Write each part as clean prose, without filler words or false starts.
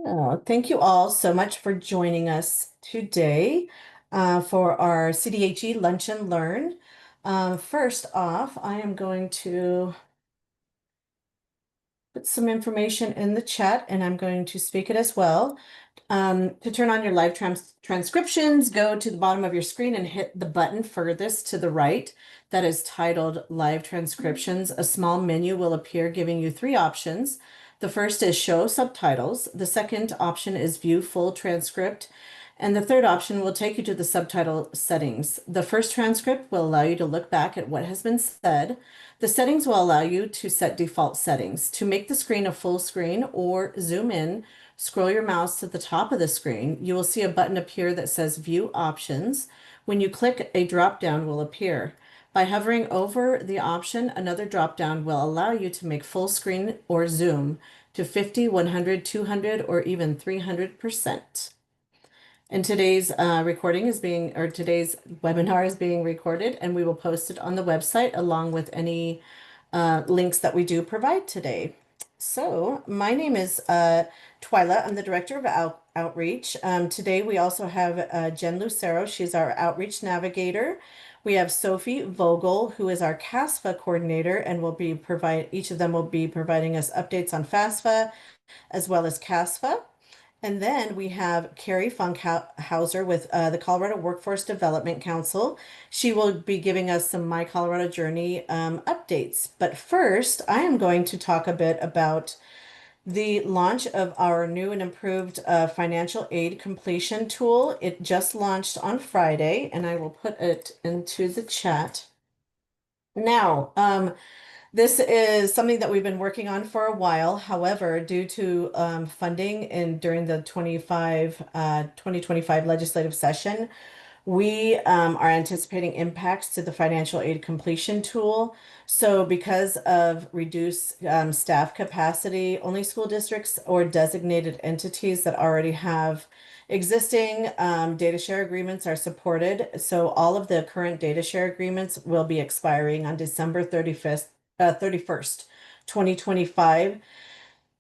Oh, thank you all so much for joining us today for our CDHE Lunch and Learn. First off, I am going to put some information in the chat and I'm going to speak it as well. To turn on your live transcriptions, go to the bottom of your screen and hit the button furthest to the right that is titled Live Transcriptions. A small menu will appear giving you three options. The first is Show Subtitles. The second option is View Full Transcript. And the third option will take you to the subtitle settings. The first transcript will allow you to look back at what has been said. The settings will allow you to set default settings. To make the screen a full screen or zoom in, scroll your mouse to the top of the screen. You will see a button appear that says View Options. When you click, a drop-down will appear. By hovering over the option, another drop-down will allow you to make full screen or zoom to 50, 100, 200, or even 300%. And today's today's webinar is being recorded, and we will post it on the website along with any links that we do provide today. So my name is Twyla. I'm the Director of Outreach. Today we also have Jen Lucero. She's our Outreach Navigator. We have Sophie Vogel, who is our CASFA Coordinator, and each of them will be providing us updates on FAFSA as well as CASFA. And then we have Carrie Funkhauser with the Colorado Workforce Development Council. She will be giving us some My Colorado Journey updates. But first, I am going to talk a bit about the launch of our new and improved financial aid completion tool. It just launched on Friday, and I will put it into the chat. Now, this is something that we've been working on for a while. However, due to funding during the 2025 legislative session, we are anticipating impacts to the financial aid completion tool. So because of reduced staff capacity, only school districts or designated entities that already have existing data share agreements are supported. So all of the current data share agreements will be expiring on December 31st, 2025.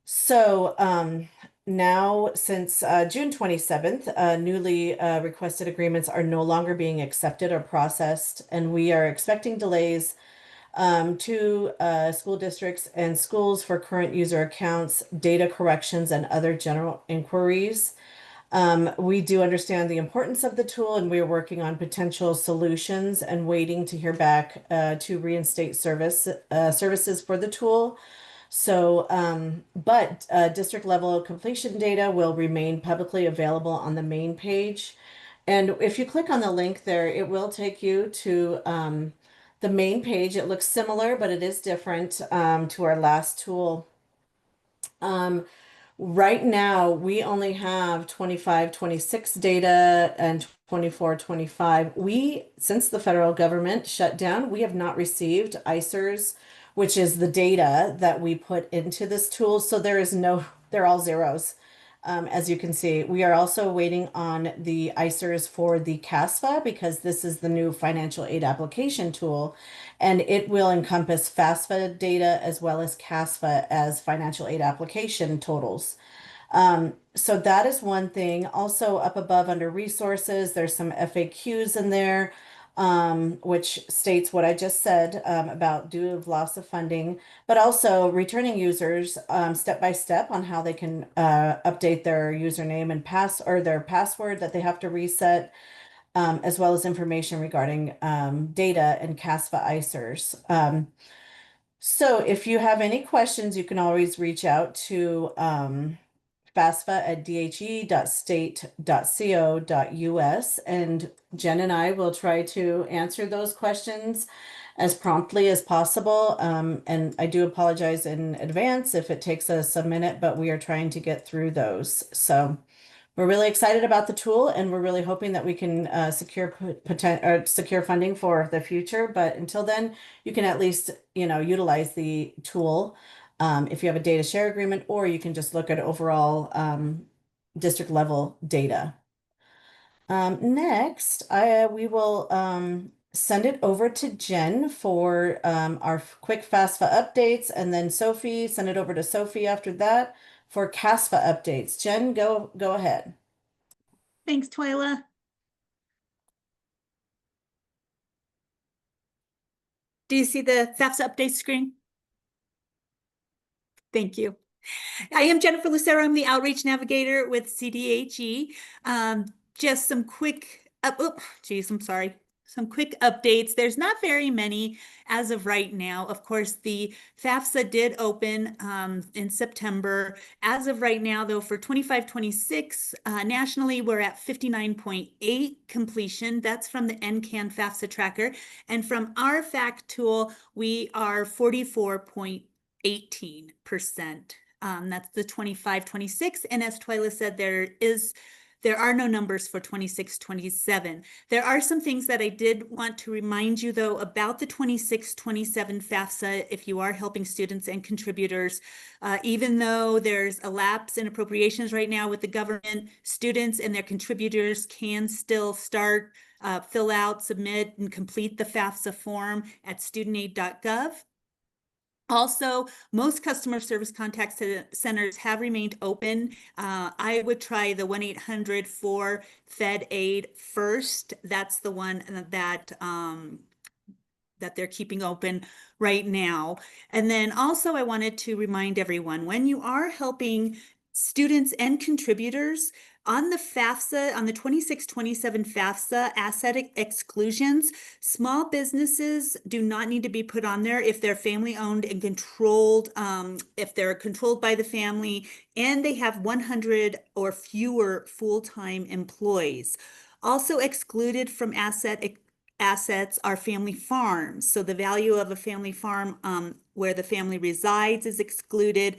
So now, since June 27th, newly requested agreements are no longer being accepted or processed, and we are expecting delays to school districts and schools for current user accounts, data corrections, and other general inquiries. We do understand the importance of the tool, and we are working on potential solutions and waiting to hear back to reinstate services for the tool. So, but district level completion data will remain publicly available on the main page. And if you click on the link there, it will take you to the main page. It looks similar, but it is different to our last tool. Right now, we only have 25, 26 data and 24, 25. Since the federal government shut down, we have not received ICERs, which is the data that we put into this tool. So they're all zeros. As you can see, we are also waiting on the ICERs for the CASFA because this is the new financial aid application tool, and it will encompass FAFSA data as well as CASFA as financial aid application totals. So that is one thing. Also, up above under resources, there's some FAQs in there, which states what I just said about due of loss of funding, but also returning users step by step on how they can update their username and their password that they have to reset, as well as information regarding data and CASFA ICERs. So if you have any questions, you can always reach out to fasfa@dhe.state.co.us, and Jen and I will try to answer those questions as promptly as possible. And I do apologize in advance if it takes us a minute, but we are trying to get through those. So we're really excited about the tool, and we're really hoping that we can secure funding for the future. But until then, you can at least, utilize the tool if you have a data share agreement, or you can just look at overall district level data. Next, we will send it over to Jen for our quick FAFSA updates, and then send it over to Sophie after that for CASFA updates. Jen, go ahead. Thanks, Twyla. Do you see the FAFSA update screen? Thank you. I am Jennifer Lucero. I'm the Outreach Navigator with CDHE. Just some quick, I'm sorry. Some quick updates. There's not very many as of right now. Of course, the FAFSA did open in September. As of right now, though, for 25-26, nationally, we're at 59.8 completion. That's from the NCAN FAFSA tracker. And from our FACT tool, we are 44.18%. That's the 25-26. And as Twyla said, there are no numbers for 26-27. There are some things that I did want to remind you, though, about the 26-27 FAFSA if you are helping students and contributors. Even though there's a lapse in appropriations right now with the government, students and their contributors can still start, fill out, submit, and complete the FAFSA form at studentaid.gov. Also, most customer service contact centers have remained open. I would try the 1-800 for Fed Aid first. That's the one that they're keeping open right now. And then also I wanted to remind everyone, when you are helping students and contributors on the FAFSA, on the 26-27 FAFSA asset exclusions, small businesses do not need to be put on there if they're family owned and controlled, if they're controlled by the family, and they have 100 or fewer full-time employees. Also excluded from assets are family farms. So the value of a family farm where the family resides is excluded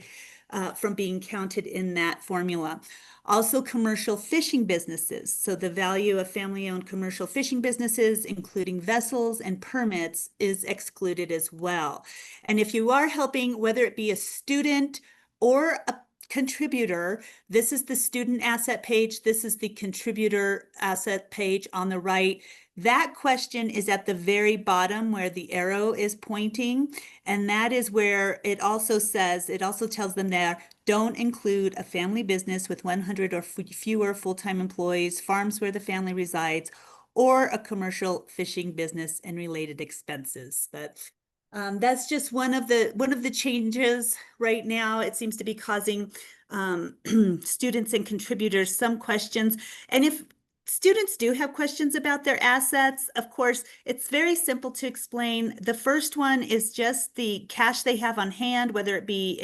from being counted in that formula. Also, commercial fishing businesses. So the value of family-owned commercial fishing businesses, including vessels and permits, is excluded as well. And if you are helping, whether it be a student or a contributor, this is the student asset page. This is the contributor asset page on the right. That question is at the very bottom where the arrow is pointing. And that is where it also says, it also tells them there, don't include a family business with 100 or fewer full-time employees, farms where the family resides, or a commercial fishing business and related expenses. But that's just one of the changes right now. It seems to be causing students and contributors some questions. And if students do have questions about their assets, of course, it's very simple to explain. The first one is just the cash they have on hand, whether it be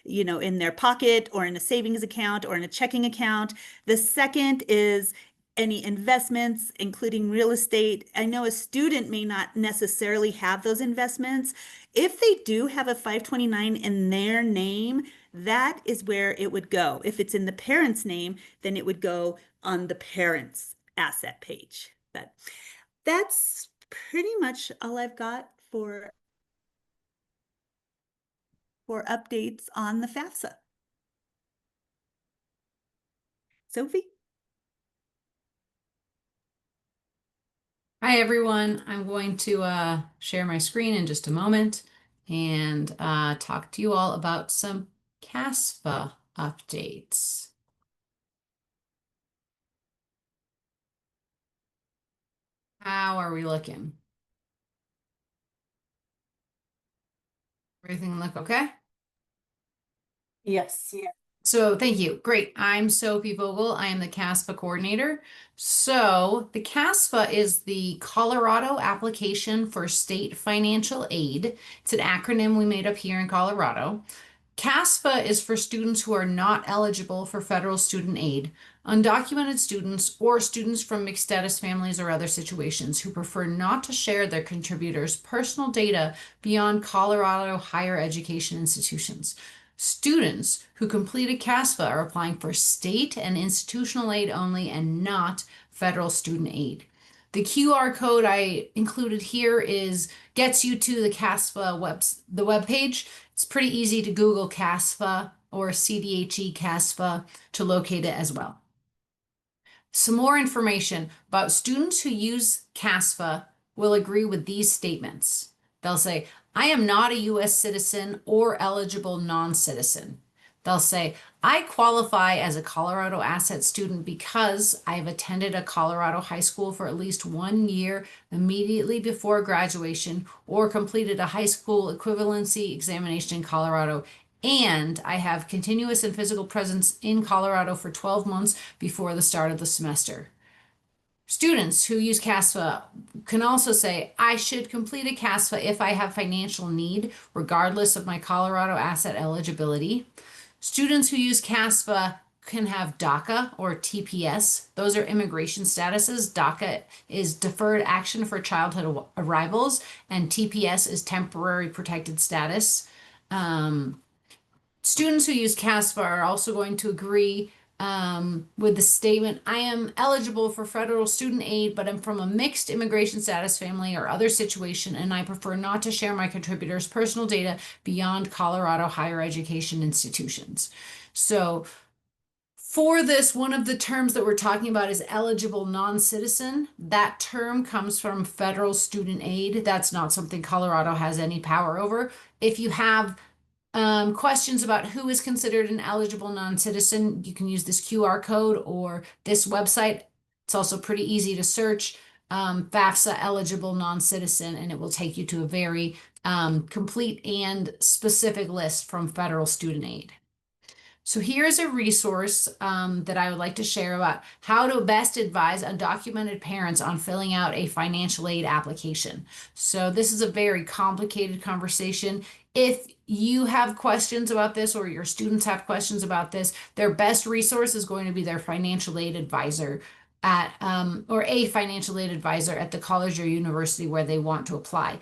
in their pocket or in a savings account or in a checking account. The second is any investments, including real estate. I know a student may not necessarily have those investments. If they do have a 529 in their name, that is where it would go. If it's in the parent's name, then it would go on the parent's asset page. But that's pretty much all I've got for updates on the FAFSA. Sophie? Hi, everyone. I'm going to share my screen in just a moment and talk to you all about some CASFA updates. How are we looking? Everything look okay? Yes. Yeah. So thank you. Great. I'm Sophie Vogel. I am the CASFA coordinator. So the CASFA is the Colorado Application for State Financial Aid. It's an acronym we made up here in Colorado. CASFA is for students who are not eligible for federal student aid, undocumented students, or students from mixed status families or other situations who prefer not to share their contributors' personal data beyond Colorado higher education institutions. Students who completed CASFA are applying for state and institutional aid only and not federal student aid. The QR code I included here gets you to the CASFA web page. It's pretty easy to Google CASFA or CDHE CASFA to locate it as well. Some more information about students who use CASFA will agree with these statements. They'll say, I am not a U.S. citizen or eligible non-citizen. They'll say, I qualify as a Colorado Asset student because I've attended a Colorado high school for at least 1 year immediately before graduation or completed a high school equivalency examination in Colorado. And I have continuous and physical presence in Colorado for 12 months before the start of the semester. Students who use CASFA can also say, I should complete a CASFA if I have financial need, regardless of my Colorado asset eligibility. Students who use CASFA can have DACA or TPS. Those are immigration statuses. DACA is Deferred Action for Childhood Arrivals, and TPS is Temporary Protected Status. Students who use CASFA are also going to agree with the statement, I am eligible for federal student aid, but I'm from a mixed immigration status family or other situation, and I prefer not to share my contributors' personal data beyond Colorado higher education institutions. So for this, one of the terms that we're talking about is eligible non-citizen. That term comes from federal student aid. That's not something Colorado has any power over. If you have questions about who is considered an eligible non-citizen, you can use this QR code or this website. It's also pretty easy to search, FAFSA eligible non-citizen, and it will take you to a very complete and specific list from federal student aid. So here's a resource that I would like to share about how to best advise undocumented parents on filling out a financial aid application. So this is a very complicated conversation. If you have questions about this or your students have questions about this, their best resource is going to be their financial aid advisor at or a financial aid advisor at the college or university where they want to apply.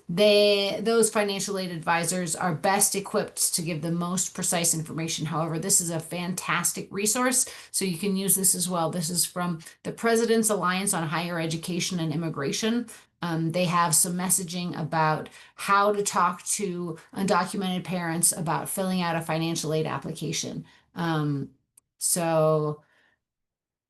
Those financial aid advisors are best equipped to give the most precise information. However, this is a fantastic resource, so you can use this as well. This is from the President's Alliance on Higher Education and Immigration. They have some messaging about how to talk to undocumented parents about filling out a financial aid application. So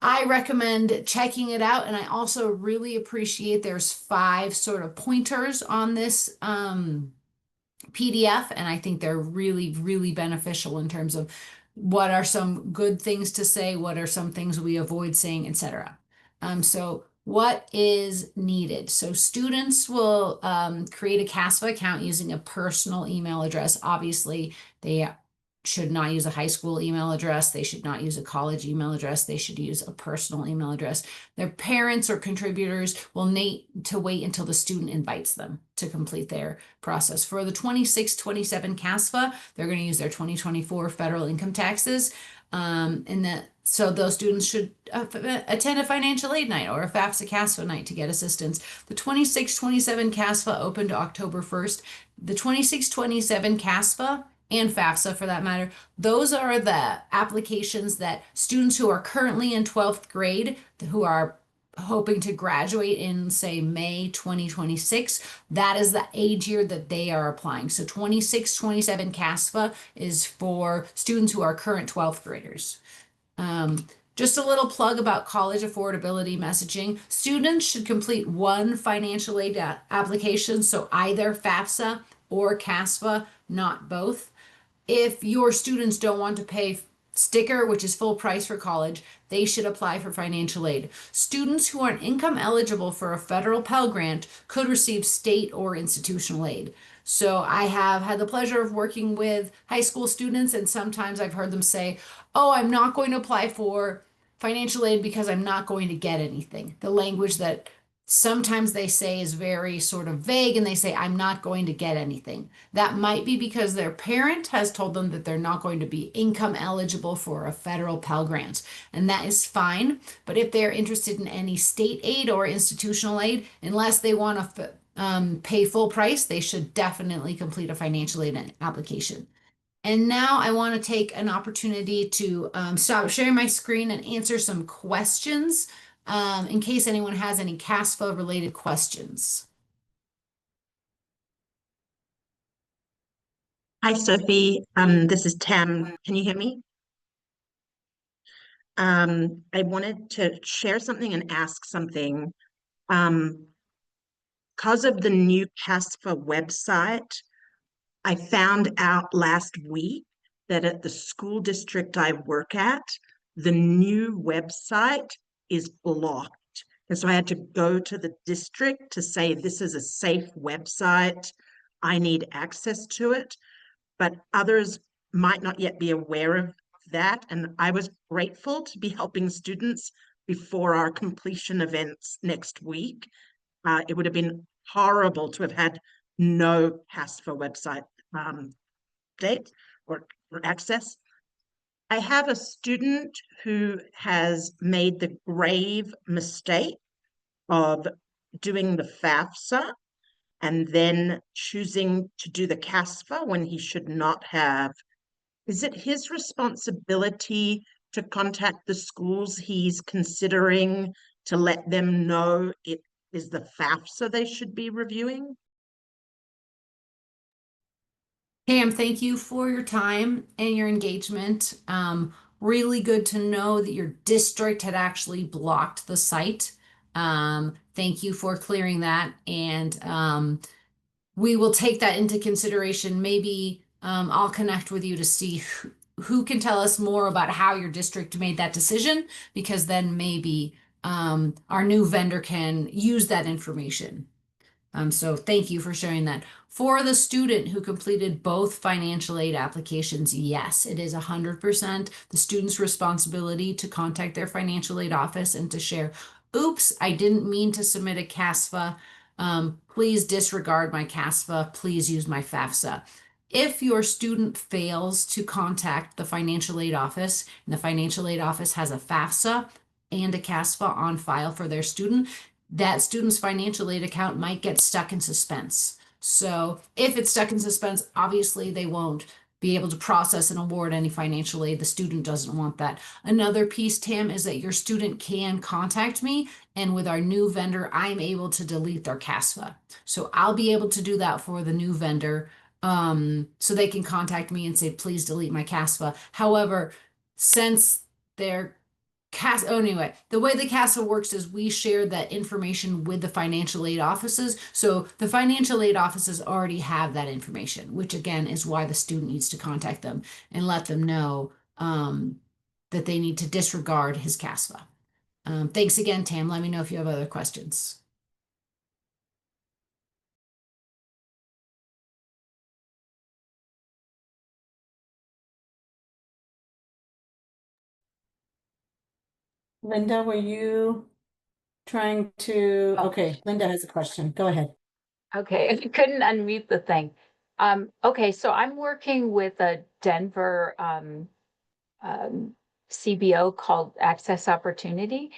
I recommend checking it out. And I also really appreciate there's 5 sort of pointers on this PDF. And I think they're really, really beneficial in terms of what are some good things to say, what are some things we avoid saying, etc. So what is needed? So students will create a CASFA account using a personal email address. Obviously, they should not use a high school email address. They should not use a college email address. They should use a personal email address. Their parents or contributors will need to wait until the student invites them to complete their process. For the 26-27 CASFA, they're going to use their 2024 federal income taxes. So those students should attend a financial aid night or a FAFSA CASFA night to get assistance. The 26-27 CASFA opened October 1st. The 26-27 CASFA and FAFSA for that matter, those are the applications that students who are currently in 12th grade, who are hoping to graduate in, say, May 2026, that is the age year that they are applying. So 26-27 CASFA is for students who are current 12th graders. Just a little plug about college affordability messaging. Students should complete one financial aid application, so either FAFSA or CASFA, not both. If your students don't want to pay sticker, which is full price for college, they should apply for financial aid. Students who aren't income eligible for a federal Pell Grant could receive state or institutional aid. So I have had the pleasure of working with high school students, and sometimes I've heard them say, oh, I'm not going to apply for financial aid because I'm not going to get anything. The language that sometimes they say is very sort of vague, and they say, I'm not going to get anything. That might be because their parent has told them that they're not going to be income eligible for a federal Pell Grant, and that is fine. But if they're interested in any state aid or institutional aid, unless they want to pay full price, they should definitely complete a financial aid application. And now I want to take an opportunity to stop sharing my screen and answer some questions in case anyone has any CASFA related questions. Hi, Sophie. This is Tam. Can you hear me? I wanted to share something and ask something. Because of the new CASFA website, I found out last week that at the school district I work at, the new website is blocked. And so I had to go to the district to say, this is a safe website. I need access to it. But others might not yet be aware of that. And I was grateful to be helping students before our completion events next week. It would have been horrible to have had no CASFA website date or access. I have a student who has made the grave mistake of doing the FAFSA and then choosing to do the CASFA when he should not have. Is it his responsibility to contact the schools he's considering to let them know it is the FAFSA they should be reviewing? Pam, thank you for your time and your engagement. Really good to know that your district had actually blocked the site. Thank you for clearing that. And we will take that into consideration. Maybe I'll connect with you to see who can tell us more about how your district made that decision, because then maybe our new vendor can use that information. So thank you for sharing that. For the student who completed both financial aid applications, yes, it is 100% the student's responsibility to contact their financial aid office and to share, oops, I didn't mean to submit a CASFA. Please disregard my CASFA. Please use my FAFSA. If your student fails to contact the financial aid office and the financial aid office has a FAFSA and a CASFA on file for their student, that student's financial aid account might get stuck in suspense. So if it's stuck in suspense, obviously they won't be able to process and award any financial aid. The student doesn't want that. Another piece, Tam, is that your student can contact me, and with our new vendor, I'm able to delete their CASFA. So I'll be able to do that for the new vendor. So they can contact me and say, please delete my CASFA. However, since they're anyway, the way the CASFA works is we share that information with the financial aid offices. So the financial aid offices already have that information, which again is why the student needs to contact them and let them know that they need to disregard his CASFA. Thanks again, Tam. Let me know if you have other questions. Linda, were you trying to? Okay, Linda has a question. Go ahead. Okay, I couldn't unmute the thing. Okay, so I'm working with a Denver CBO called Access Opportunity,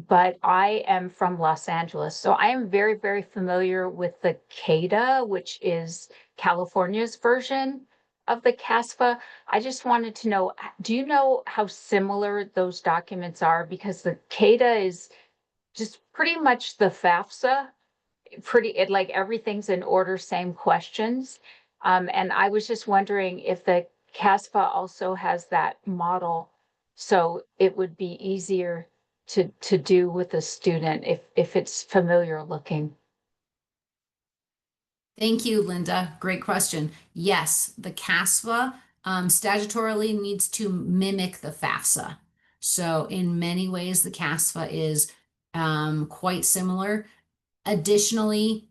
but I am from Los Angeles. So I am very, very familiar with the CADA, which is California's version of the CASFA. I just wanted to know, do you know how similar those documents are? Because the CADA is just pretty much the FAFSA, like everything's in order, same questions. And I was just wondering if the CASFA also has that model, so it would be easier to do with a student if it's familiar looking. Thank you, Linda. Great question. Yes, the CASFA statutorily needs to mimic the FAFSA. So in many ways, the CASFA is quite similar. Additionally,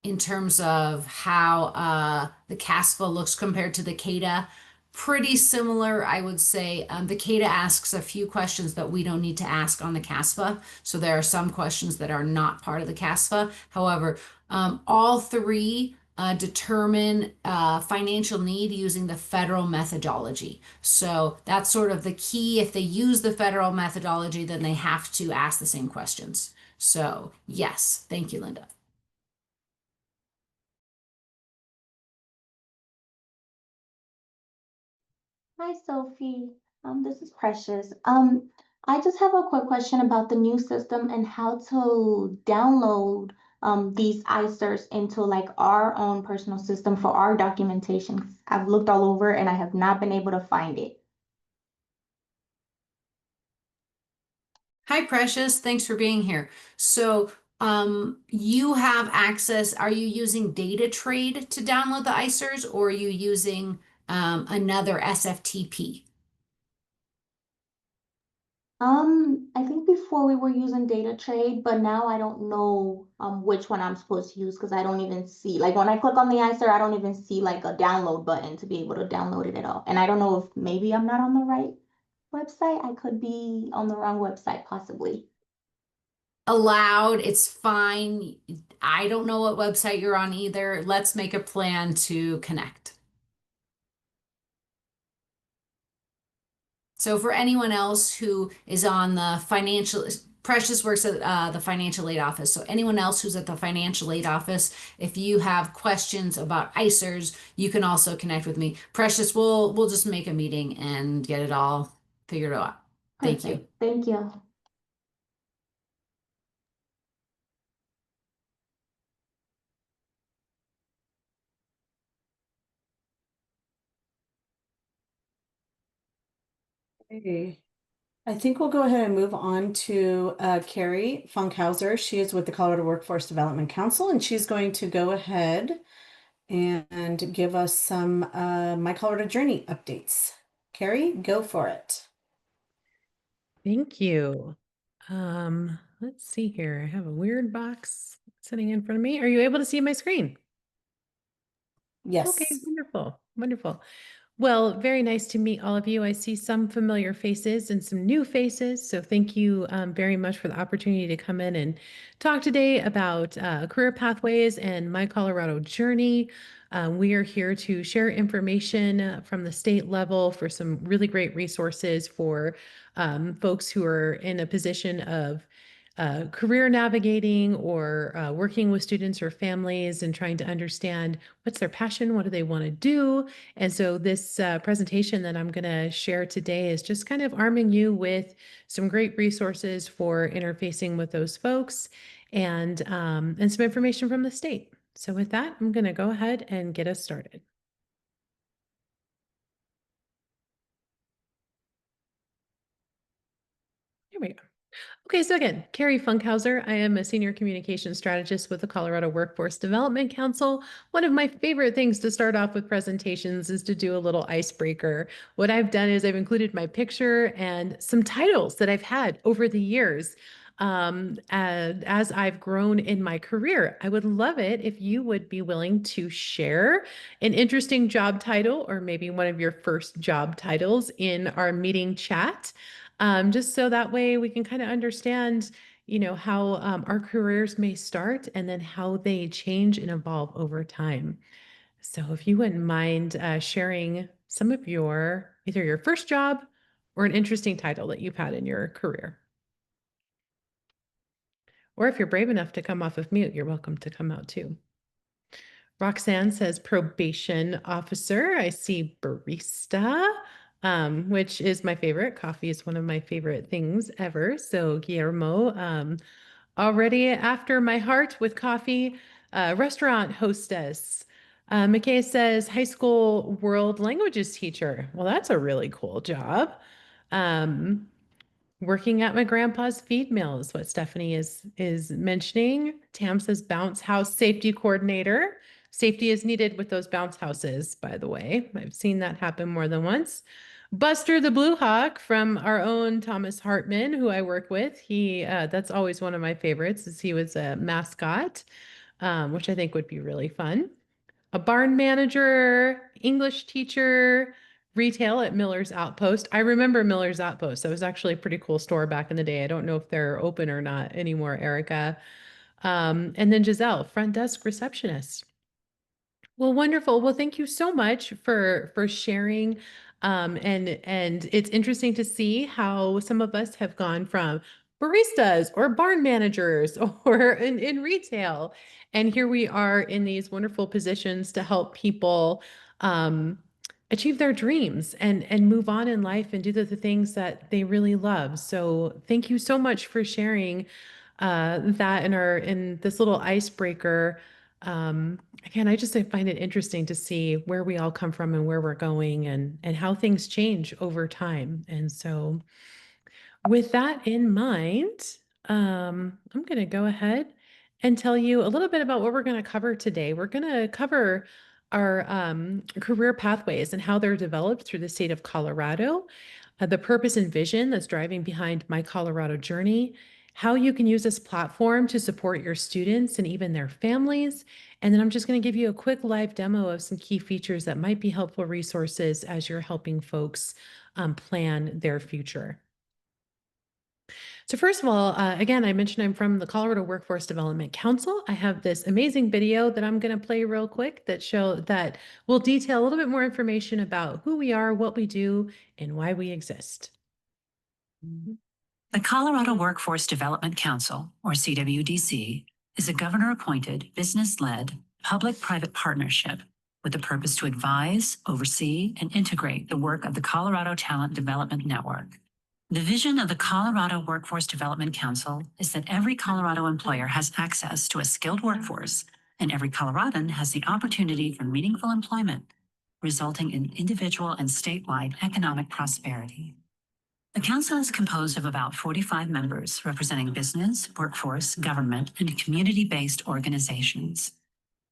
in terms of how the CASFA looks compared to the CADA, pretty similar, I would say. The CADA asks a few questions that we don't need to ask on the CASFA. So there are some questions that are not part of the CASFA. However, all three determine financial need using the federal methodology. So that's sort of the key. If they use the federal methodology, then they have to ask the same questions. So yes, thank you, Linda. Hi, Sophie. This is Precious. I just have a quick question about the new system and how to download these ICERs into like our own personal system for our documentation. 'Cause I've looked all over and I have not been able to find it. Hi, Precious. Thanks for being here. So you have access. Are you using data trade to download the ICERs, or are you using another SFTP. I think before we were using data trade, but now I don't know which one I'm supposed to use because I don't even see, like when I click on the ICER, I don't even see like a download button to be able to download it at all. And I don't know if maybe I'm not on the right website. I could be on the wrong website possibly. Allowed, it's fine. I don't know what website you're on either. Let's make a plan to connect. So for anyone else who is on the financial, Precious works at the financial aid office. So anyone else who's at the financial aid office, if you have questions about ICERs, you can also connect with me. Precious, we'll just make a meeting and get it all figured out. Thank you. Perfect. Thank you. Okay. I think we'll go ahead and move on to Carrie Funkhauser. She is with the Colorado Workforce Development Council, and she's going to go ahead and give us some My Colorado Journey updates. Carrie, go for it. Thank you. Let's see here. I have a weird box sitting in front of me. Are you able to see my screen? Yes. Okay, wonderful. Wonderful. Well, very nice to meet all of you. I see some familiar faces and some new faces. So thank you very much for the opportunity to come in and talk today about career pathways and My Colorado Journey. We are here to share information from the state level for some really great resources for folks who are in a position of career navigating or working with students or families and trying to understand what's their passion, what do they want to do. And so this presentation that I'm going to share today is just kind of arming you with some great resources for interfacing with those folks and some information from the state. So with that, I'm going to go ahead and get us started. Here we go. Okay, so again, Carrie Funkhauser. I am a senior communication strategist with the Colorado Workforce Development Council. One of my favorite things to start off with presentations is to do a little icebreaker. What I've done is I've included my picture and some titles that I've had over the years as I've grown in my career. I would love it if you would be willing to share an interesting job title or maybe one of your first job titles in our meeting chat. Just so that way we can kind of understand, how our careers may start and then how they change and evolve over time. So if you wouldn't mind sharing some of either your first job or an interesting title that you've had in your career. Or if you're brave enough to come off of mute, you're welcome to come out too. Roxanne says probation officer. I see barista, which is my favorite. Coffee is one of my favorite things ever. So Guillermo, already after my heart with coffee. Restaurant hostess. McKay says high school world languages teacher. Well, that's a really cool job. Working at my grandpa's feed mill is what Stephanie is mentioning. Tam says bounce house safety coordinator. Safety is needed with those bounce houses, by the way. I've seen that happen more than once. Buster the Blue Hawk from our own Thomas Hartman, who I work with. That's always one of my favorites, is he was a mascot, which I think would be really fun. A barn manager, English teacher, retail at Miller's Outpost. I remember Miller's Outpost. That was actually a pretty cool store back in the day. I don't know if they're open or not anymore, Erica. And then Giselle, front desk receptionist. Well, wonderful. Well, thank you so much for sharing. And it's interesting to see how some of us have gone from baristas or barn managers or in retail. And here we are in these wonderful positions to help people achieve their dreams and move on in life and do the things that they really love. So thank you so much for sharing that in this little icebreaker. Again, I find it interesting to see where we all come from and where we're going and how things change over time. And so with that in mind, I'm going to go ahead and tell you a little bit about what we're going to cover today. We're going to cover career pathways and how they're developed through the state of Colorado, the purpose and vision that's driving behind My Colorado Journey, how you can use this platform to support your students and even their families. And then I'm just going to give you a quick live demo of some key features that might be helpful resources as you're helping folks plan their future. So first of all, again, I mentioned I'm from the Colorado Workforce Development Council. I have this amazing video that I'm going to play real quick that will detail a little bit more information about who we are, what we do, and why we exist. The Colorado Workforce Development Council, or CWDC, is a governor-appointed, business-led, public-private partnership with the purpose to advise, oversee, and integrate the work of the Colorado Talent Development Network. The vision of the Colorado Workforce Development Council is that every Colorado employer has access to a skilled workforce, and every Coloradan has the opportunity for meaningful employment, resulting in individual and statewide economic prosperity. The council is composed of about 45 members representing business, workforce, government, and community-based organizations.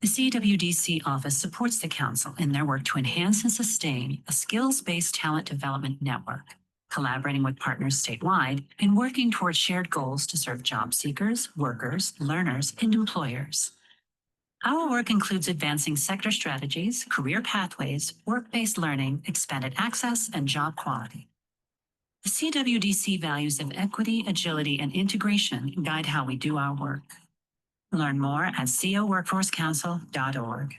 The CWDC office supports the council in their work to enhance and sustain a skills-based talent development network, collaborating with partners statewide and working towards shared goals to serve job seekers, workers, learners, and employers. Our work includes advancing sector strategies, career pathways, work-based learning, expanded access, and job quality. The CWDC values of equity, agility, and integration guide how we do our work. Learn more at coworkforcecouncil.org.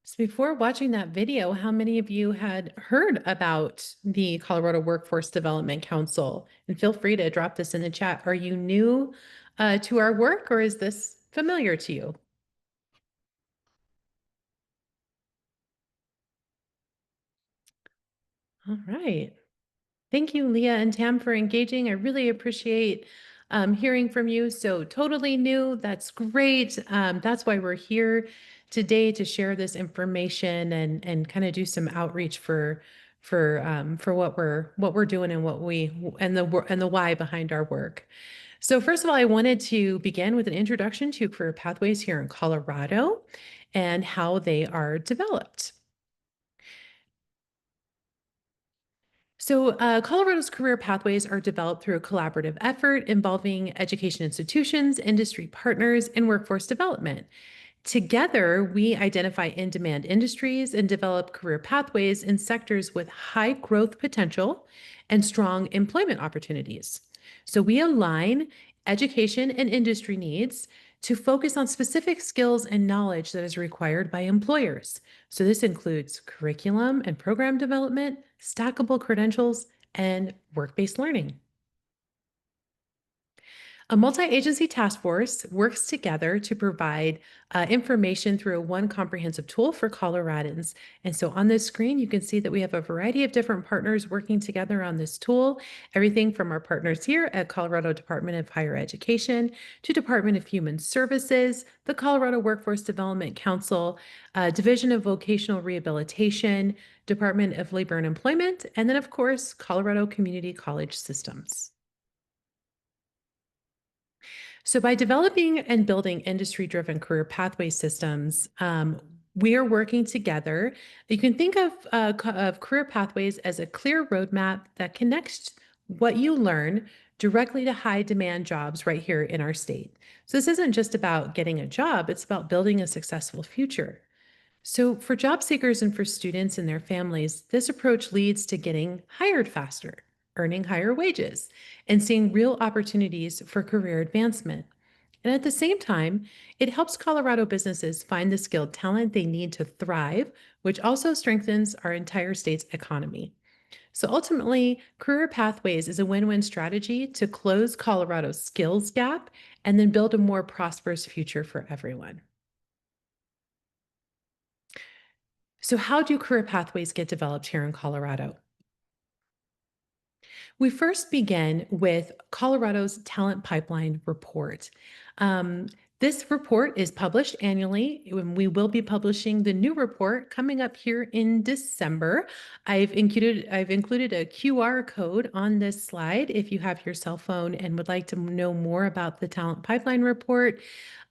So before watching that video, how many of you had heard about the Colorado Workforce Development Council? And feel free to drop this in the chat. Are you new to our work, or is this familiar to you? All right. Thank you, Leah and Tam, for engaging. I really appreciate hearing from you. So totally new. That's great. That's why we're here today, to share this information and kind of do some outreach for what we're doing and the why behind our work. So first of all, I wanted to begin with an introduction to career pathways here in Colorado and how they are developed. So Colorado's career pathways are developed through a collaborative effort involving education institutions, industry partners, and workforce development. Together, we identify in-demand industries and develop career pathways in sectors with high growth potential and strong employment opportunities. So we align education and industry needs to focus on specific skills and knowledge that is required by employers. So this includes curriculum and program development, stackable credentials, and work-based learning. A multi-agency task force works together to provide information through one comprehensive tool for Coloradans. And so on this screen, you can see that we have a variety of different partners working together on this tool, everything from our partners here at Colorado Department of Higher Education to Department of Human Services, the Colorado Workforce Development Council, Division of Vocational Rehabilitation, Department of Labor and Employment, and then, of course, Colorado Community College Systems. So by developing and building industry-driven career pathway systems, we are working together. You can think of career pathways as a clear roadmap that connects what you learn directly to high-demand jobs right here in our state. So this isn't just about getting a job, it's about building a successful future. So for job seekers and for students and their families, this approach leads to getting hired faster, earning higher wages, and seeing real opportunities for career advancement. And at the same time, it helps Colorado businesses find the skilled talent they need to thrive, which also strengthens our entire state's economy. So ultimately, Career Pathways is a win-win strategy to close Colorado's skills gap and then build a more prosperous future for everyone. So how do career pathways get developed here in Colorado? We first begin with Colorado's Talent Pipeline Report. This report is published annually, and we will be publishing the new report coming up here in December. I've included a QR code on this slide if you have your cell phone and would like to know more about the Talent Pipeline report.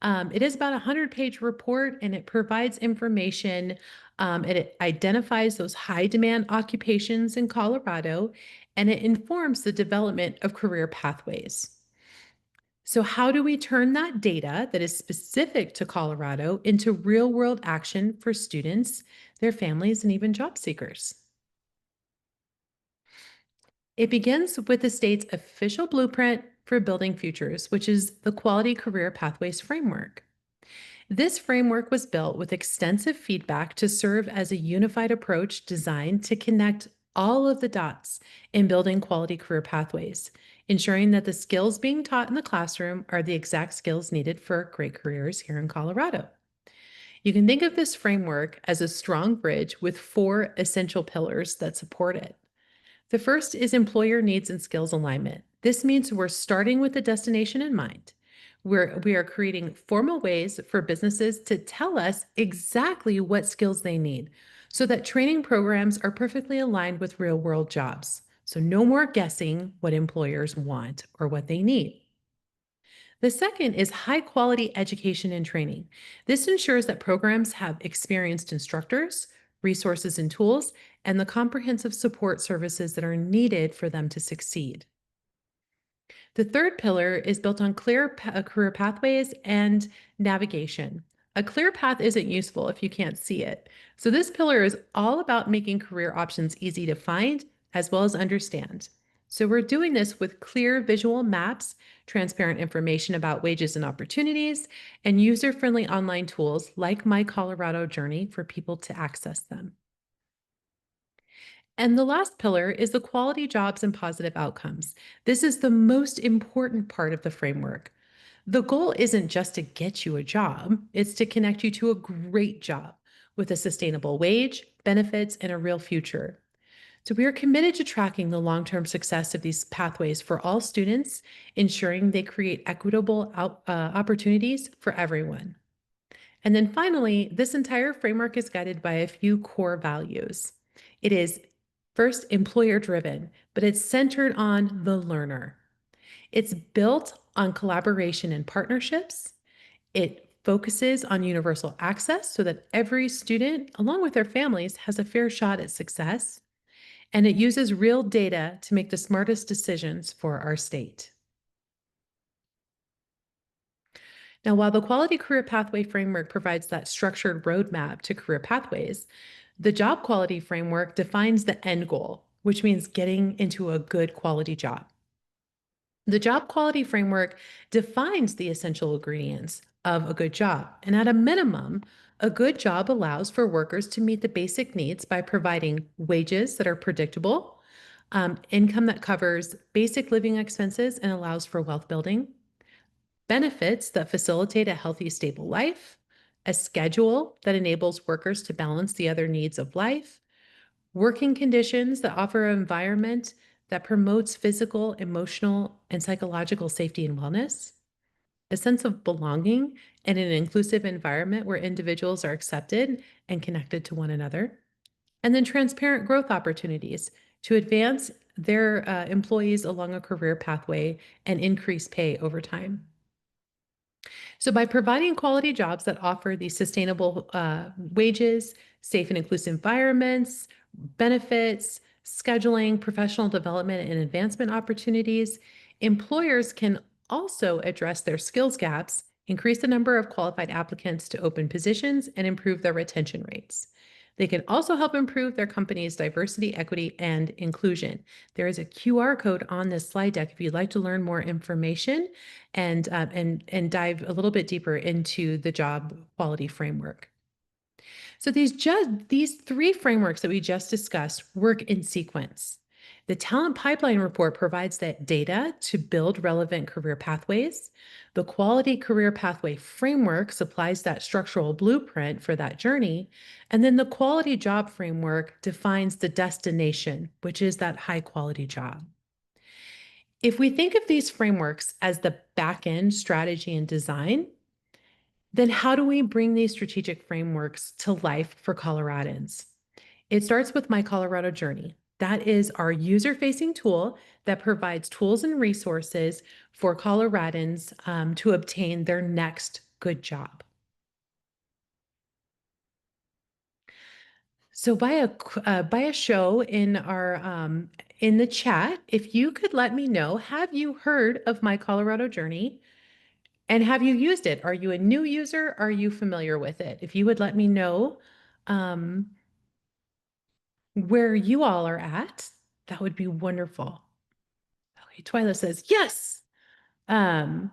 It is about a 100-page report, and it provides information. It identifies those high demand occupations in Colorado, and it informs the development of career pathways. So how do we turn that data that is specific to Colorado into real world action for students, their families, and even job seekers? It begins with the state's official blueprint for building futures, which is the Quality Career Pathways Framework. This framework was built with extensive feedback to serve as a unified approach designed to connect all of the dots in building quality career pathways, ensuring that the skills being taught in the classroom are the exact skills needed for great careers here in Colorado. You can think of this framework as a strong bridge with 4 essential pillars that support it. The first is employer needs and skills alignment. This means we're starting with the destination in mind. We are creating formal ways for businesses to tell us exactly what skills they need so that training programs are perfectly aligned with real world jobs. So no more guessing what employers want or what they need. The second is high quality education and training. This ensures that programs have experienced instructors, resources and tools, and the comprehensive support services that are needed for them to succeed. The third pillar is built on clear career pathways and navigation. A clear path isn't useful if you can't see it. So this pillar is all about making career options easy to find as well as understand. So we're doing this with clear visual maps, transparent information about wages and opportunities, and user-friendly online tools like My Colorado Journey for people to access them. And the last pillar is the quality jobs and positive outcomes. This is the most important part of the framework. The goal isn't just to get you a job, it's to connect you to a great job with a sustainable wage, benefits, and a real future. So we are committed to tracking the long-term success of these pathways for all students, ensuring they create equitable opportunities for everyone. And then finally, this entire framework is guided by a few core values. It is first employer-driven, but it's centered on the learner. It's built on collaboration and partnerships. It focuses on universal access so that every student, along with their families, has a fair shot at success. And it uses real data to make the smartest decisions for our state. Now, while the Quality Career Pathway Framework provides that structured roadmap to career pathways, the Job Quality Framework defines the end goal, which means getting into a good quality job. The Job Quality Framework defines the essential ingredients of a good job, and at a minimum, a good job allows for workers to meet the basic needs by providing wages that are predictable, income that covers basic living expenses and allows for wealth building, benefits that facilitate a healthy, stable life, a schedule that enables workers to balance the other needs of life, working conditions that offer an environment that promotes physical, emotional, and psychological safety and wellness, a sense of belonging and an inclusive environment where individuals are accepted and connected to one another, and then transparent growth opportunities to advance their employees along a career pathway and increase pay over time. So by providing quality jobs that offer these sustainable wages, safe and inclusive environments, benefits, scheduling, professional development, and advancement opportunities, employers can also address their skills gaps, increase the number of qualified applicants to open positions, and improve their retention rates. They can also help improve their company's diversity, equity, and inclusion. There is a QR code on this slide deck if you'd like to learn more information and dive a little bit deeper into the job quality framework. So these 3 frameworks that we just discussed work in sequence. The Talent Pipeline Report provides that data to build relevant career pathways. The Quality Career Pathway Framework supplies that structural blueprint for that journey. And then the Quality Job Framework defines the destination, which is that high quality job. If we think of these frameworks as the back-end strategy and design, Then how do we bring these strategic frameworks to life for Coloradans? It starts with My Colorado Journey. That is our user-facing tool that provides tools and resources for Coloradans to obtain their next good job. So by a show in our in the chat, if you could let me know, have you heard of My Colorado Journey? And have you used it? Are you a new user? Are you familiar with it? If you would let me know where you all are at, that would be wonderful. Okay, Twyla says, yes. Some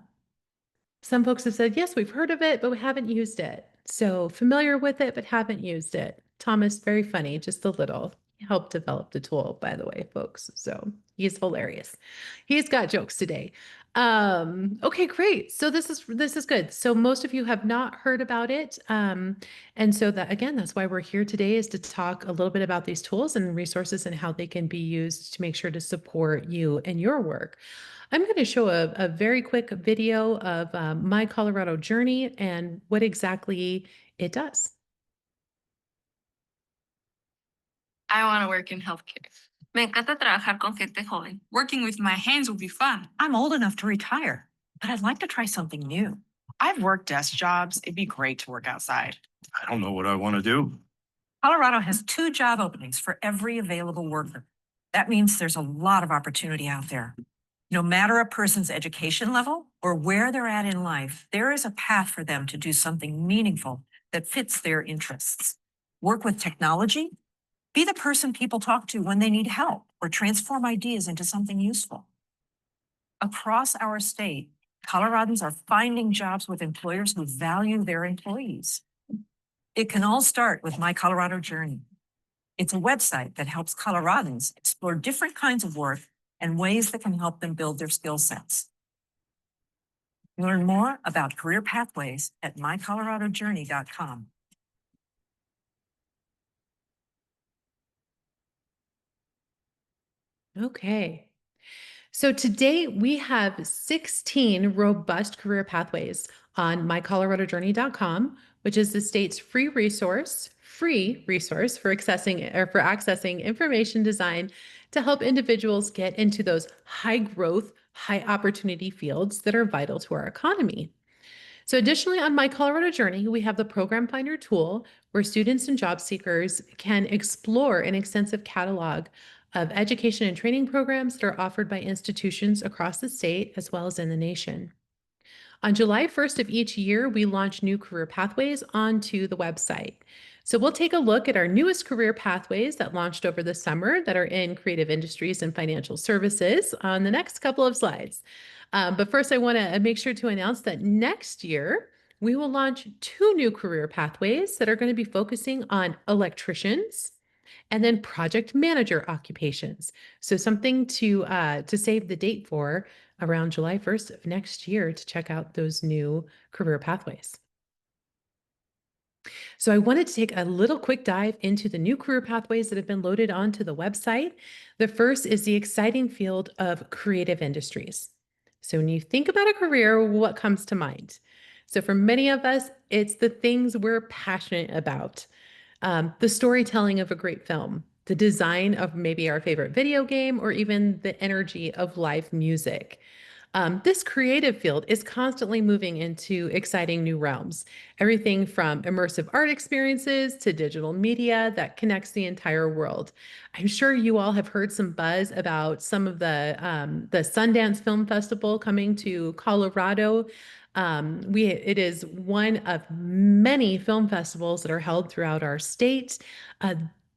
folks have said, yes, we've heard of it, but we haven't used it. So familiar with it, but haven't used it. Thomas, very funny, just a little. He helped develop the tool, by the way, folks. So he's hilarious. He's got jokes today. Okay, great. So this is good. So most of you have not heard about it. And so that, again, that's why we're here today, is to talk a little bit about these tools and resources and how they can be used to make sure to support you and your work. I'm going to show a very quick video of My Colorado Journey and what exactly it does. I want to work in healthcare. Me encanta trabajar con gente joven. Working with my hands would be fun. I'm old enough to retire, but I'd like to try something new. I've worked desk jobs. It'd be great to work outside. I don't know what I want to do. Colorado has 2 job openings for every available worker. That means there's a lot of opportunity out there. No matter a person's education level or where they're at in life, there is a path for them to do something meaningful that fits their interests. Work with technology. Be the person people talk to when they need help, or transform ideas into something useful. Across our state, Coloradans are finding jobs with employers who value their employees. It can all start with My Colorado Journey. It's a website that helps Coloradans explore different kinds of work and ways that can help them build their skill sets. Learn more about career pathways at mycoloradojourney.com. Okay. So today we have 16 robust career pathways on mycoloradojourney.com, which is the state's free resource for accessing information designed to help individuals get into those high growth, high opportunity fields that are vital to our economy. So additionally, on My Colorado Journey, we have the Program Finder tool where students and job seekers can explore an extensive catalog of education and training programs that are offered by institutions across the state as well as in the nation. On July 1st of each year, we launch new career pathways onto the website. So we'll take a look at our newest career pathways that launched over the summer that are in creative industries and financial services on the next couple of slides. But first, I want to make sure to announce that next year, we will launch 2 new career pathways that are going to be focusing on electricians and then project manager occupations. So something to save the date for around July 1st of next year to check out those new career pathways. So I wanted to take a little quick dive into the new career pathways that have been loaded onto the website. The first is the exciting field of creative industries. So when you think about a career, what comes to mind? So for many of us, it's the things we're passionate about. The storytelling of a great film, the design of maybe our favorite video game, or even the energy of live music. This creative field is constantly moving into exciting new realms, everything from immersive art experiences to digital media that connects the entire world. I'm sure you all have heard some buzz about some of the Sundance Film Festival coming to Colorado. It is one of many film festivals that are held throughout our state.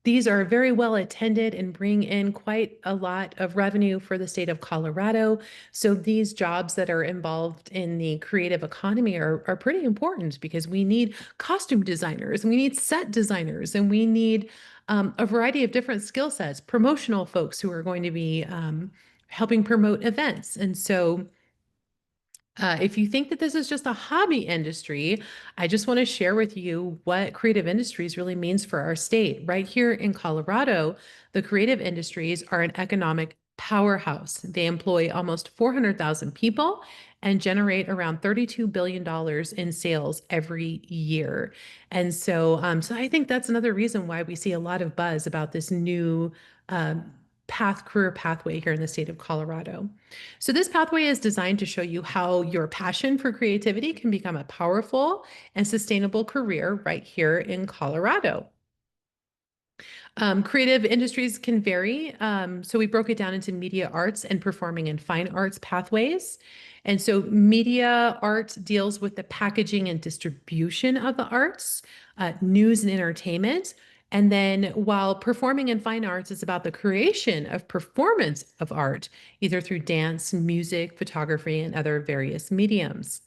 These are very well attended and bring in quite a lot of revenue for the state of Colorado. So these jobs that are involved in the creative economy are pretty important because we need costume designers, and we need set designers, and we need a variety of different skill sets, promotional folks who are going to be helping promote events. And so if you think that this is just a hobby industry, I just want to share with you what creative industries really means for our state. Right here in Colorado, the creative industries are an economic powerhouse. They employ almost 400,000 people and generate around $32 billion in sales every year. And so, so I think that's another reason why we see a lot of buzz about this new career pathway here in the state of Colorado. So this pathway is designed to show you how your passion for creativity can become a powerful and sustainable career right here in Colorado. Creative industries can vary. So we broke it down into media arts and performing and fine arts pathways. And so media arts deals with the packaging and distribution of the arts, news and entertainment. And then while performing and fine arts is about the creation of performance of art, either through dance, music, photography, and other various mediums.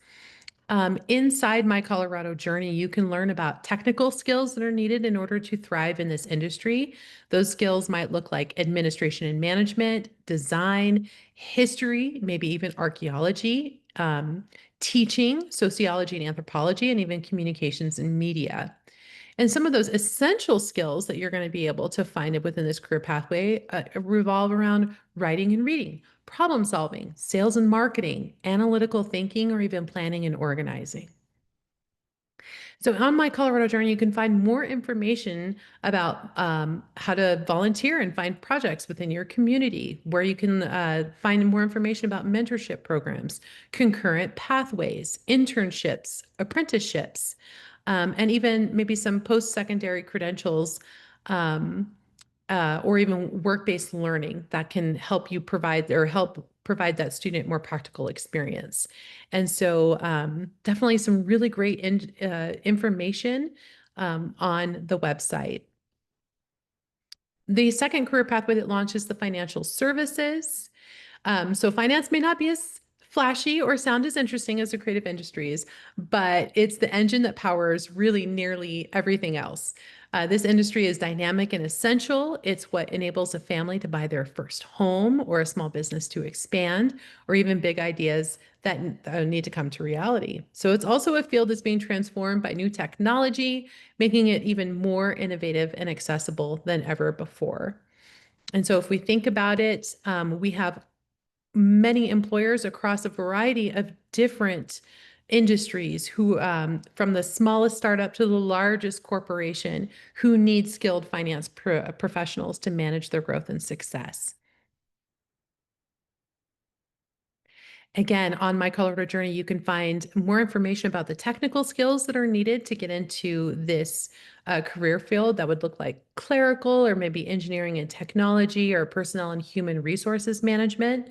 Inside My Colorado Journey, you can learn about technical skills that are needed in order to thrive in this industry. Those skills might look like administration and management, design, history, maybe even archaeology, teaching, sociology and anthropology, and even communications and media. And some of those essential skills that you're going to be able to find within this career pathway revolve around writing and reading, problem solving, sales and marketing, analytical thinking, or even planning and organizing. So on My Colorado Journey, you can find more information about how to volunteer and find projects within your community, where you can find more information about mentorship programs, concurrent pathways, internships, apprenticeships, and even maybe some post-secondary credentials or even work-based learning that can help you provide that student more practical experience. And so definitely some really great information on the website. The second career pathway that launches the financial services. So finance may not be as flashy or sound as interesting as the creative industries, but it's the engine that powers really nearly everything else. This industry is dynamic and essential. It's what enables a family to buy their first home or a small business to expand, or even big ideas that need to come to reality. So it's also a field that's being transformed by new technology, making it even more innovative and accessible than ever before. And so if we think about it, we have many employers across a variety of different industries who, from the smallest startup to the largest corporation, who need skilled finance professionals to manage their growth and success. Again, on My Colorado Journey, you can find more information about the technical skills that are needed to get into this career field that would look like clerical or maybe engineering and technology or personnel and human resources management.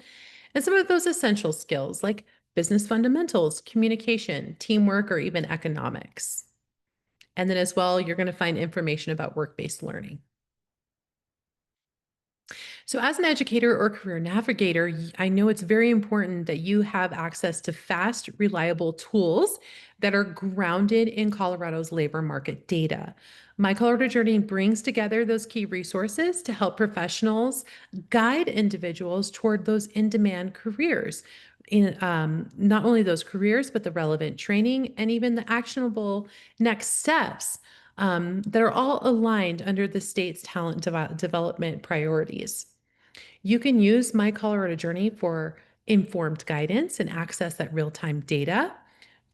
And some of those essential skills like business fundamentals, communication, teamwork, or even economics. And then as well, you're going to find information about work-based learning. So as an educator or career navigator, I know it's very important that you have access to fast, reliable tools that are grounded in Colorado's labor market data. My Colorado Journey brings together those key resources to help professionals guide individuals toward those in-demand careers. In not only those careers, but the relevant training and even the actionable next steps that are all aligned under the state's talent development priorities. You can use My Colorado Journey for informed guidance and access that real-time data,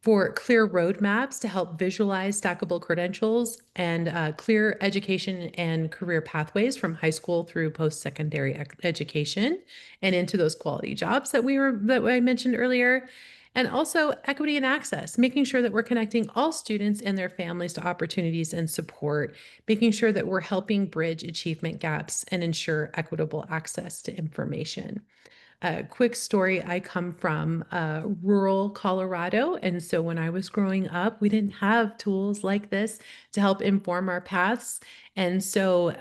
for clear roadmaps to help visualize stackable credentials and clear education and career pathways from high school through post-secondary education and into those quality jobs that I mentioned earlier. And also equity and access, making sure that we're connecting all students and their families to opportunities and support, making sure that we're helping bridge achievement gaps and ensure equitable access to information. A quick story, I come from rural Colorado. And so when I was growing up, we didn't have tools like this to help inform our paths. And so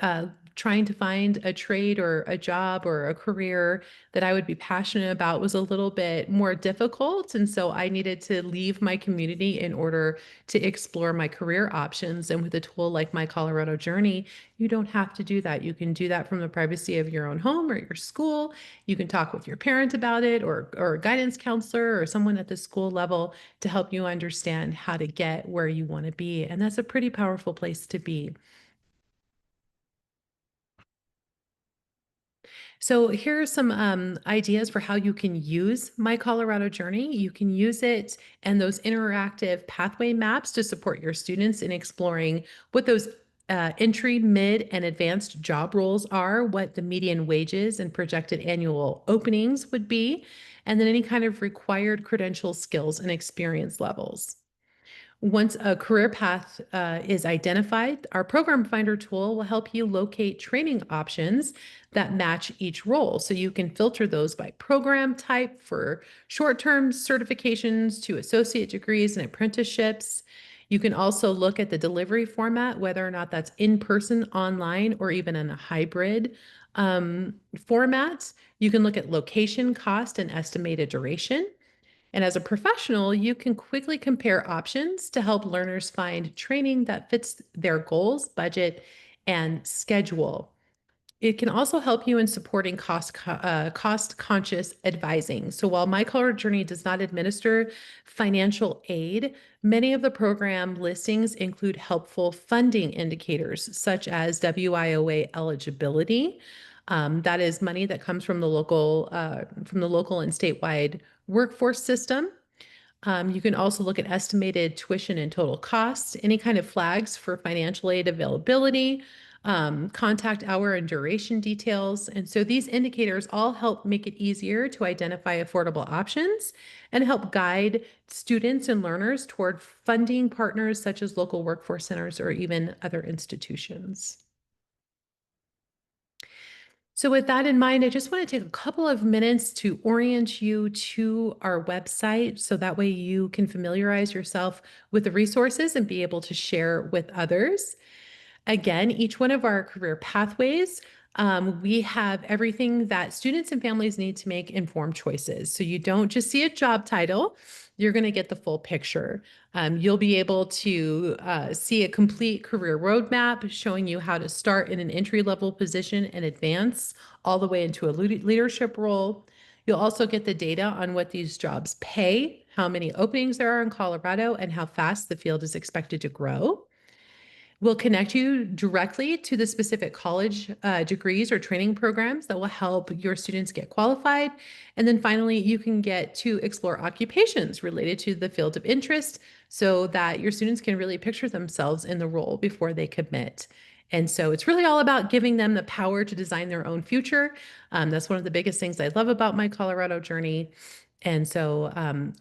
trying to find a trade or a job or a career that I would be passionate about was a little bit more difficult. And so I needed to leave my community in order to explore my career options. And with a tool like My Colorado Journey, you don't have to do that. You can do that from the privacy of your own home or your school. You can talk with your parent about it or a guidance counselor or someone at the school level to help you understand how to get where you want to be. And that's a pretty powerful place to be. So here are some ideas for how you can use My Colorado Journey. You can use it and those interactive pathway maps to support your students in exploring what those entry, mid, and advanced job roles are, what the median wages and projected annual openings would be, and then any kind of required credential skills and experience levels. Once a career path is identified, our Program Finder tool will help you locate training options that match each role. So you can filter those by program type for short-term certifications to associate degrees and apprenticeships. You can also look at the delivery format, whether or not that's in person, online, or even in a hybrid format. You can look at location, cost, and estimated duration. And as a professional, you can quickly compare options to help learners find training that fits their goals, budget, and schedule. It can also help you in supporting cost-conscious advising. So while My Colorado Journey does not administer financial aid, many of the program listings include helpful funding indicators such as WIOA eligibility. That is money that comes from the local and statewide workforce system. You can also look at estimated tuition and total costs, any kind of flags for financial aid availability, contact hour and duration details. And so these indicators all help make it easier to identify affordable options and help guide students and learners toward funding partners such as local workforce centers or even other institutions. So with that in mind, I just want to take a couple of minutes to orient you to our website so that way you can familiarize yourself with the resources and be able to share with others. Again, each one of our career pathways, we have everything that students and families need to make informed choices. So you don't just see a job title, you're going to get the full picture. You'll be able to see a complete career roadmap showing you how to start in an entry-level position and advance all the way into a leadership role. You'll also get the data on what these jobs pay, how many openings there are in Colorado, and how fast the field is expected to grow. We'll connect you directly to the specific college degrees or training programs that will help your students get qualified. And then finally, you can get to explore occupations related to the field of interest so that your students can really picture themselves in the role before they commit. And so it's really all about giving them the power to design their own future. That's one of the biggest things I love about My Colorado Journey. And so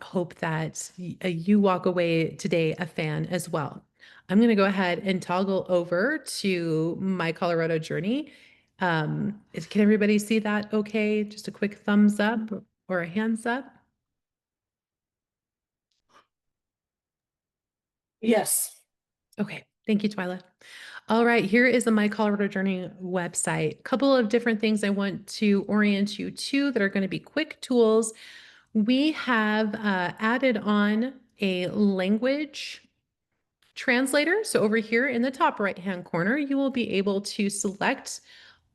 hope that you walk away today a fan as well. I'm going to go ahead and toggle over to My Colorado Journey. Can everybody see that okay? Just a quick thumbs up or a hands up. Yes. Okay, thank you, Twyla. All right, here is the My Colorado Journey website. A couple of different things I want to orient you to that are going to be quick tools. We have added on a language translator. So over here in the top right-hand corner, you will be able to select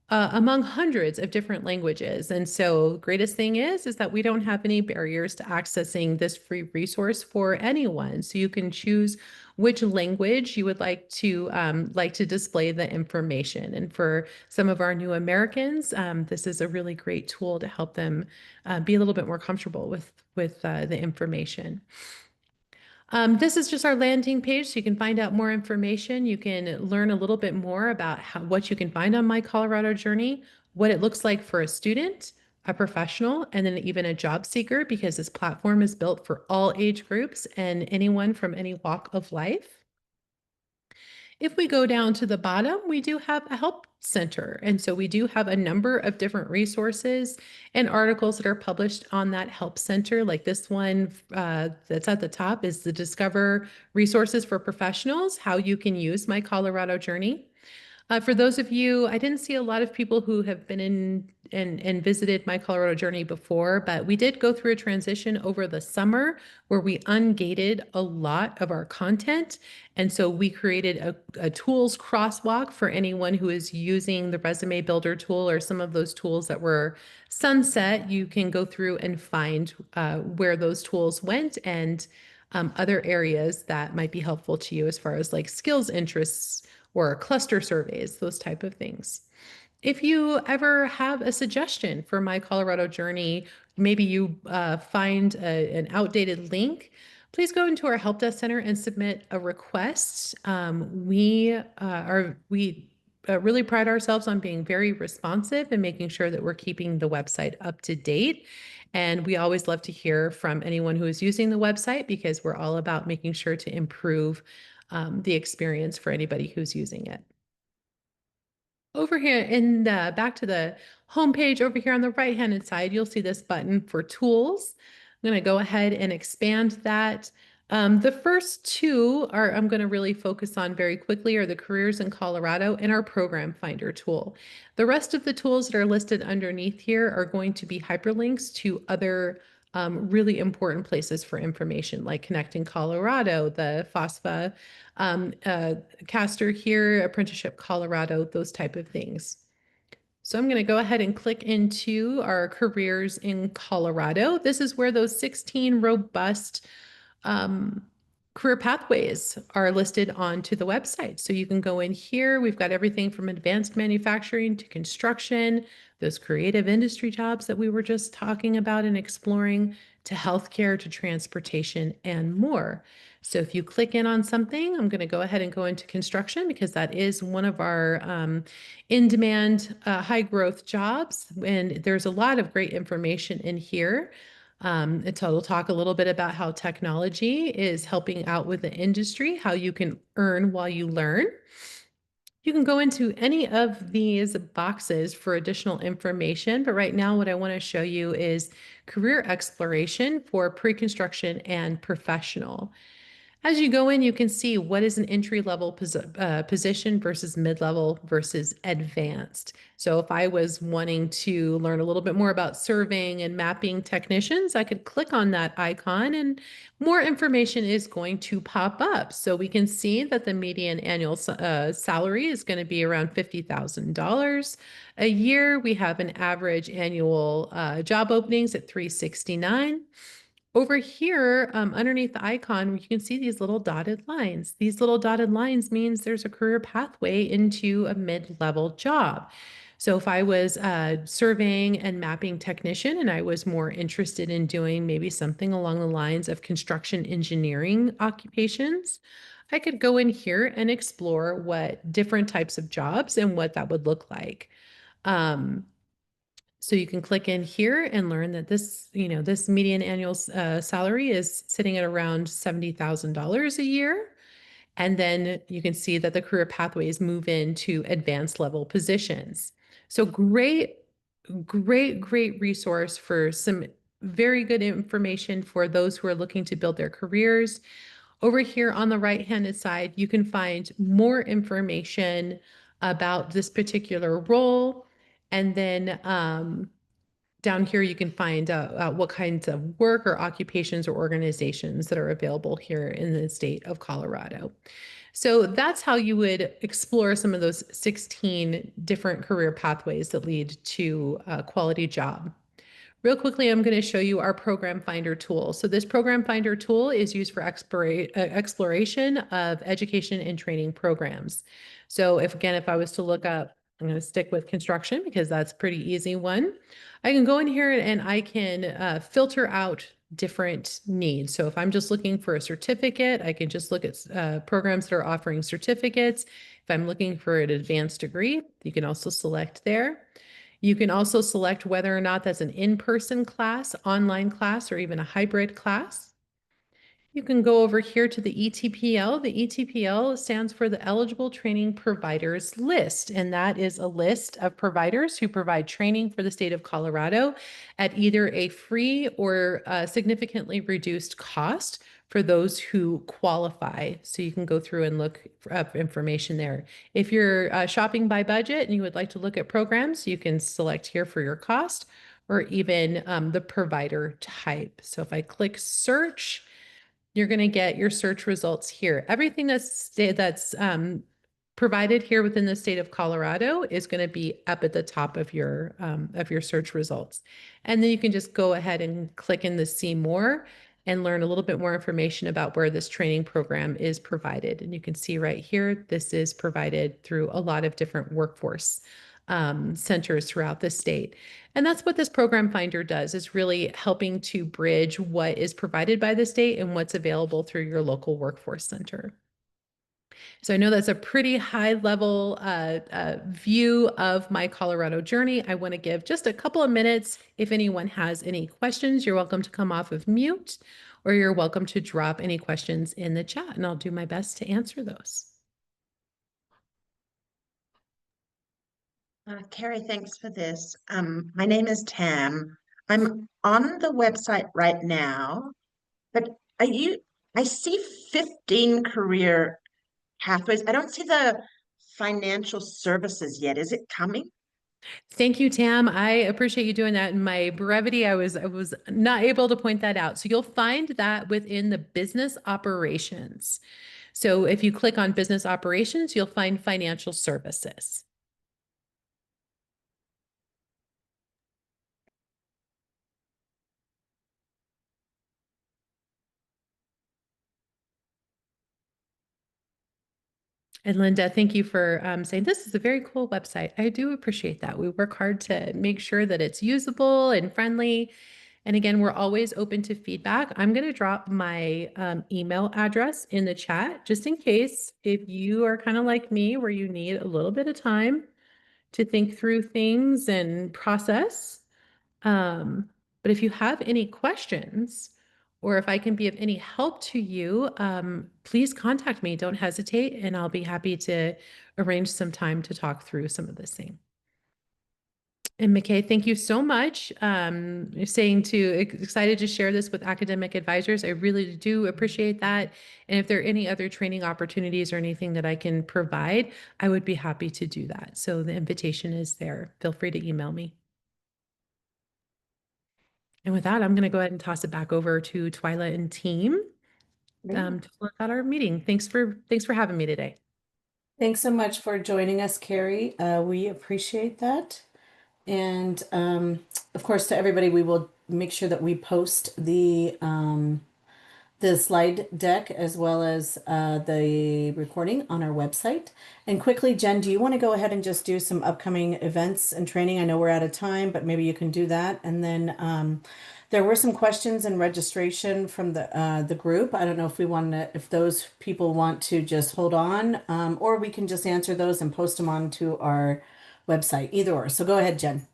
among hundreds of different languages. And so greatest thing is that we don't have any barriers to accessing this free resource for anyone. So you can choose which language you would like to display the information. And for some of our new Americans, this is a really great tool to help them be a little bit more comfortable with the information. This is just our landing page, so you can find out more information. You can learn a little bit more about what you can find on My Colorado Journey, what it looks like for a student, a professional, and then even a job seeker, because this platform is built for all age groups and anyone from any walk of life. If we go down to the bottom, we do have a help center. And so we do have a number of different resources and articles that are published on that help center. Like this one that's at the top is the Discover Resources for Professionals, how you can use My Colorado Journey. For those of you, I didn't see a lot of people who have been in and visited My Colorado Journey before, but we did go through a transition over the summer where we ungated a lot of our content. And so we created a tools crosswalk for anyone who is using the Resume Builder tool or some of those tools that were sunset. You can go through and find where those tools went and other areas that might be helpful to you as far as like skills interests or cluster surveys, those type of things. if you ever have a suggestion for my Colorado journey, maybe you find an outdated link, please go into our Help Desk Center and submit a request. We really pride ourselves on being very responsive and making sure that we're keeping the website up to date. And we always love to hear from anyone who is using the website because we're all about making sure to improve the experience for anybody who's using it. Over here in the back to the home page over here on the right-hand side, you'll see this button for tools. I'm going to go ahead and expand that. The first two I'm going to really focus on very quickly are the Careers in Colorado and our Program Finder tool. The rest of the tools that are listed underneath here are going to be hyperlinks to other really important places for information, like Connecting Colorado, the FAFSA caster here, Apprenticeship Colorado, those type of things. So I'm going to go ahead and click into our Careers in Colorado. This is where those 16 robust career pathways are listed onto the website. So you can go in here. We've got everything from advanced manufacturing to construction, those creative industry jobs that we were just talking about and exploring, to healthcare, to transportation, and more. So if you click in on something, I'm going to go ahead and go into construction because that is one of our in-demand, high-growth jobs. And there's a lot of great information in here. We'll talk a little bit about how technology is helping out with the industry, how you can earn while you learn. You can go into any of these boxes for additional information, but right now what I want to show you is career exploration for pre-construction and professional. As you go in, you can see what is an entry-level position versus mid-level versus advanced. So if I was wanting to learn a little bit more about surveying and mapping technicians, I could click on that icon and more information is going to pop up. So we can see that the median annual salary is going to be around $50,000 a year. We have an average annual job openings at 369. Over here, underneath the icon, you can see these little dotted lines. These little dotted lines means there's a career pathway into a mid-level job. So if I was a surveying and mapping technician and I was more interested in doing maybe something along the lines of construction engineering occupations, I could go in here and explore what different types of jobs and what that would look like. So you can click in here and learn that this median annual salary is sitting at around $70,000 a year. And then you can see that the career pathways move into advanced level positions. So great resource for some very good information for those who are looking to build their careers. Over here on the right-handed side, you can find more information about this particular role. And then down here, you can find what kinds of work or occupations or organizations that are available here in the state of Colorado. So that's how you would explore some of those 16 different career pathways that lead to a quality job. Real quickly, I'm going to show you our Program Finder tool. So this Program Finder tool is used for exploration of education and training programs. So if I was to look up, I'm going to stick with construction because that's a pretty easy one. I can go in here and I can filter out different needs. So if I'm just looking for a certificate, I can just look at programs that are offering certificates. If I'm looking for an advanced degree, you can also select there. You can also select whether or not that's an in-person class, online class, or even a hybrid class. You can go over here to the ETPL. The ETPL stands for the Eligible Training Providers List, and that is a list of providers who provide training for the state of Colorado at either a free or significantly reduced cost for those who qualify. So you can go through and look up information there. If you're shopping by budget and you would like to look at programs, you can select here for your cost or even the provider type. So if I click search, you're going to get your search results here. Everything that's provided here within the state of Colorado is going to be up at the top of your search results. And then you can just go ahead and click in the see more and learn a little bit more information about where this training program is provided. And you can see right here, this is provided through a lot of different workforce centers throughout the state. And that's what this program finder does, is really helping to bridge what is provided by the state and what's available through your local workforce center. So I know that's a pretty high level view of my Colorado journey. I want to give just a couple of minutes. If anyone has any questions, you're welcome to come off of mute, or you're welcome to drop any questions in the chat, and I'll do my best to answer those. Carrie, thanks for this. My name is Tam. I'm on the website right now, but I see 15 career pathways. I don't see the financial services yet. Is it coming? Thank you, Tam. I appreciate you doing that. In my brevity, I was not able to point that out. So you'll find that within the business operations. So if you click on business operations, you'll find financial services. And Linda, thank you for saying this is a very cool website. I do appreciate that. We work hard to make sure that it's usable and friendly. And again, we're always open to feedback. I'm going to drop my email address in the chat, just in case, if you are kind of like me, where you need a little bit of time to think through things and process. But if you have any questions, or if I can be of any help to you, please contact me. Don't hesitate, and I'll be happy to arrange some time to talk through some of this thing. And McKay, thank you so much. You're saying excited to share this with academic advisors. I really do appreciate that. And if there are any other training opportunities or anything that I can provide, I would be happy to do that. So the invitation is there. Feel free to email me. And with that, I'm going to go ahead and toss it back over to Twyla and team to close out our meeting. Thanks for having me today. Thanks so much for joining us, Carrie. We appreciate that. And of course, to everybody, we will make sure that we post the slide deck as well as the recording on our website. And quickly, Jen, do you want to go ahead and just do some upcoming events and training? I know we're out of time, but maybe you can do that. And then there were some questions and registration from the group. I don't know if those people want to just hold on, or we can just answer those and post them onto our website, either or. So go ahead, Jen.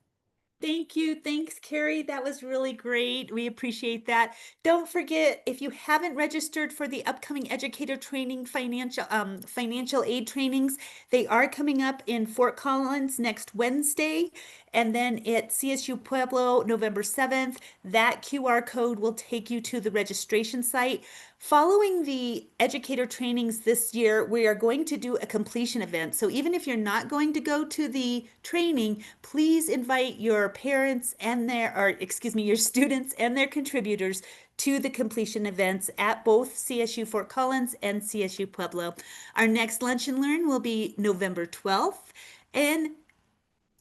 Thank you. Thanks, Carrie. That was really great. We appreciate that. Don't forget, if you haven't registered for the upcoming educator training financial aid trainings, they are coming up in Fort Collins next Wednesday. And then at CSU Pueblo, November 7th, that QR code will take you to the registration site. Following the educator trainings this year, we are going to do a completion event. So even if you're not going to go to the training, please invite your parents and your students and their contributors to the completion events at both CSU Fort Collins and CSU Pueblo. Our next Lunch and Learn will be November 12th. And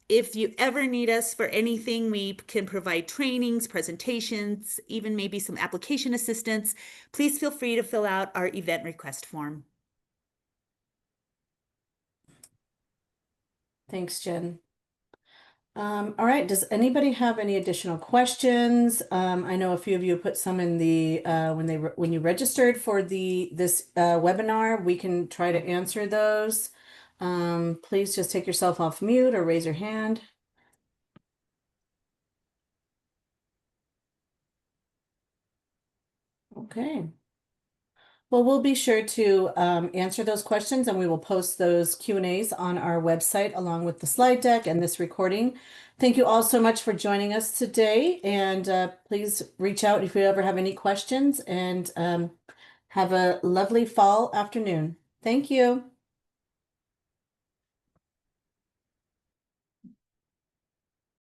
if you ever need us for anything, we can provide trainings, presentations, even maybe some application assistance. Please feel free to fill out our event request form. Thanks, Jen. All right. Does anybody have any additional questions? I know a few of you put some in the when you registered for this webinar. We can try to answer those. Please just take yourself off mute or raise your hand. Okay. Well, we'll be sure to answer those questions, and we will post those Q&As on our website along with the slide deck and this recording. Thank you all so much for joining us today, and please reach out if you ever have any questions, and have a lovely fall afternoon. Thank you.